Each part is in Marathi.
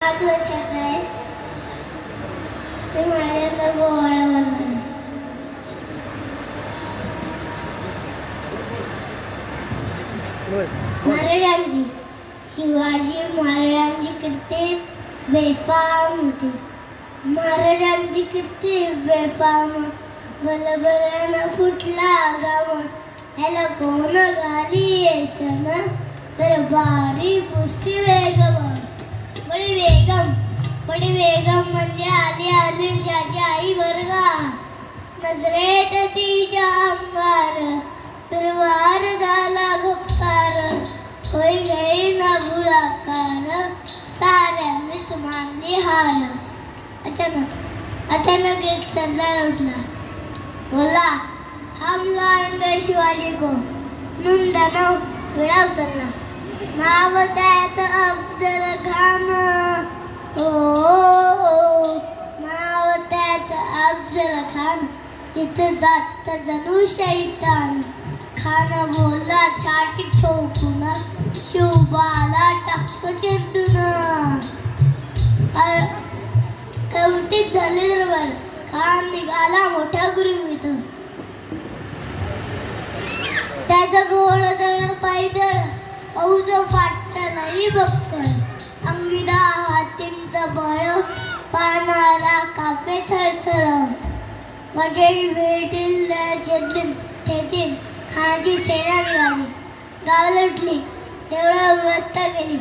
5 वर्षाचा आहे. ते माझ्या गोवाळा बनवला. महाराजांची शिवाजी महाराजांची कीर्ती बेफाम होती. महाराजांची कीर्ती बेफाम बलबलानं फुटला गावा. ह्याला कोण घाली सन दरबारी पुष्टी वेगम बडी वेगम म्हणजे आली आली ज्याच्या आई वर्गा. नजरेत तिच्या अंगार तरवार झाला गप्पार. होई गई ना बुळाकार साऱ्यांनीच मानली हार. अचानक एक सरदार उठला. बोला, हम लाएंगे शिवाजी को. दानव विडा उतरला. नाव त्याचं अफजल खान. नाव त्याचं अफजल खान. तिथं जात जणू शैतान. खान बोलला छाती ठोकून. शिवबाला टाकतो चेंडून. कवटीत झाले दरबार. खान निघाला मोठ्या गुरुवीत. त्याचं घोडं दळ पायदळ औज फाटत नाही बक्कळ. अंगिदा हातींचं बळ पानाला कापे छळछळ. वडील भेटील ठेचील खानाची सेना निघाली. गावाला उठली तेवढा व्यवस्था केली.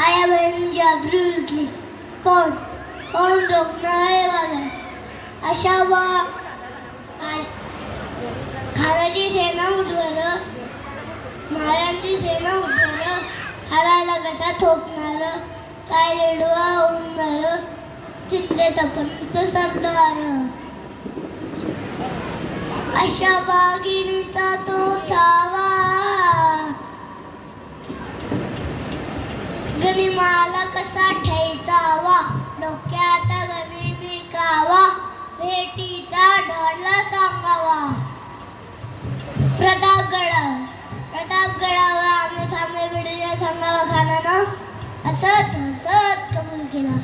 आया बहिणींची आबरू लुटली. कोण रोखणारे वागल. अशा खानाची सेना उठवर. महाराजांची सेना उठवर. हाडाला कसा ठोकणार. काय रेडवा उडणार. चिंते तपंत सरदार. अशा वाघिणीचा तो छावा. गनिमाला कसा ठेचावा. डोक्यात गनिमी कावा. भेटीचा ढळला सांगावा. प्रतापगडावर आमने सामने भिडलेल्या सांगावा खानानं हसत हसत कबूल केला.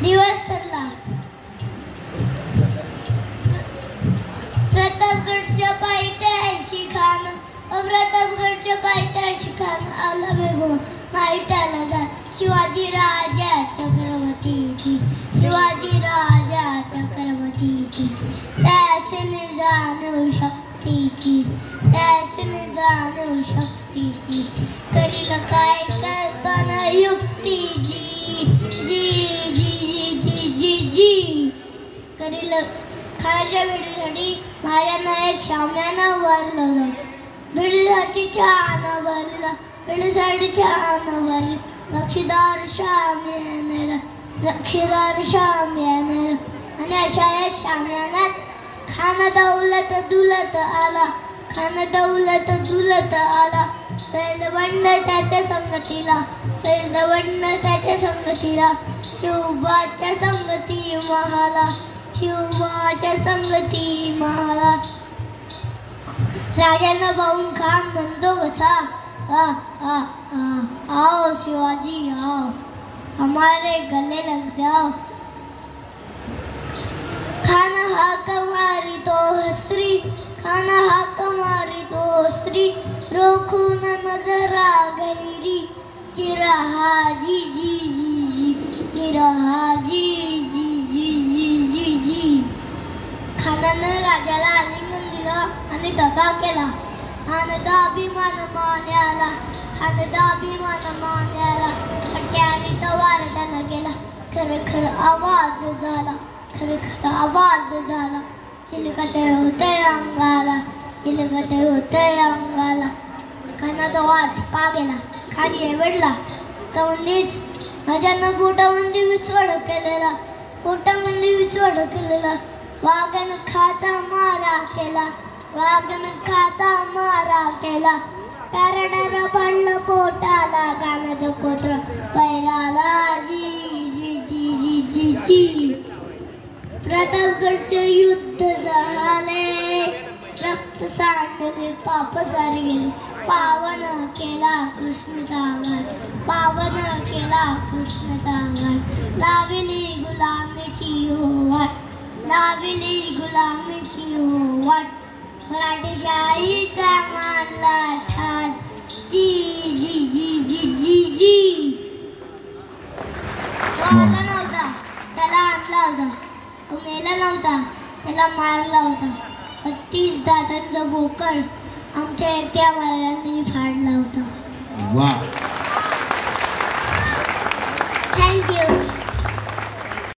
दिवस सरला. प्रतापगडच्या पायथ्याशी खान. प्रतापगडच्या पायथ्याशी खान आला बेगो माहिताला जा. शिवाजी राजा चक्रवर्तीची. शिवाजी राजा चक्रवर्तीची. त्यासने जाणू शक्तीची. त्यासने जाणू शक्तीची. करील काय कल्पना युक्तीची. जी जी जी जी जी करील. खानाच्या भेटीसाठी महाराजांना एक शामण्यानं वरलं. भेटीसाठी छान भरलं. भेटीसाठी छान भरलं. बक्षीदार शाम्यानं. आणि अशा एक शाम्यानात खान दौलत दुलत आला. खान दौलत दुलत आला. सैलवंड त्याच्या संगतीला. सैलवंड त्याच्या संगतीला. शिवबाच्या संगती महाला. शिवबाच्या संगती महाला. राजांना पाहून खान म्हणतो कसा. आओ शिवाजी आओ. हमारे गले लग जाओ. खान हाक मारी तो हसरी. खान हाक मारी तो हसरी. रोखून नजरा गैरी. चिरहा जी जी जी जी. चिरहा जी जी जी जी जी जी. खानानं राजाला आलिंगन दिलं आणि दगा केला. खानदा अभिमान मान्याला. खानदा अभिमान मान्याला. पट्ट्याने तवार त्याला गेला. खर आवाज झाला. खर आवाज झाला. चिलकते होते अंगाला. चिलकते होते अंगाला. खानाचा वाट का गेला. खान एवढला. तवंडीच राजांना पोटामध्ये विस्वड केलेला. पोटामध्ये विस्वड केलेला. वाघन खाचा मारा केला. वाघन खाचा मारा केला. डर पडलं पोटाला. कानाचं कोत्र पैराला. जी जी जी जी जी जी. प्रतापगडचे युद्ध झाले. रक्त सांडले पाप सारे गेले. पावन केला कृष्णाचा वाट, पावन केला कृष्णाचा वाट, लाविली गुलामीची हो वाट, लाविली गुलामीची हो वाट, मराठीशाहीचा मानला ठाण, जी जी जी जी जी जी. तो आला नव्हता, त्याला आणला होता. तो मेला नव्हता, त्याला मारला होता. 32 दातांचा बोकड आमच्या एकट्या महाराजांनी फाडला होता. वा. थँक्यू.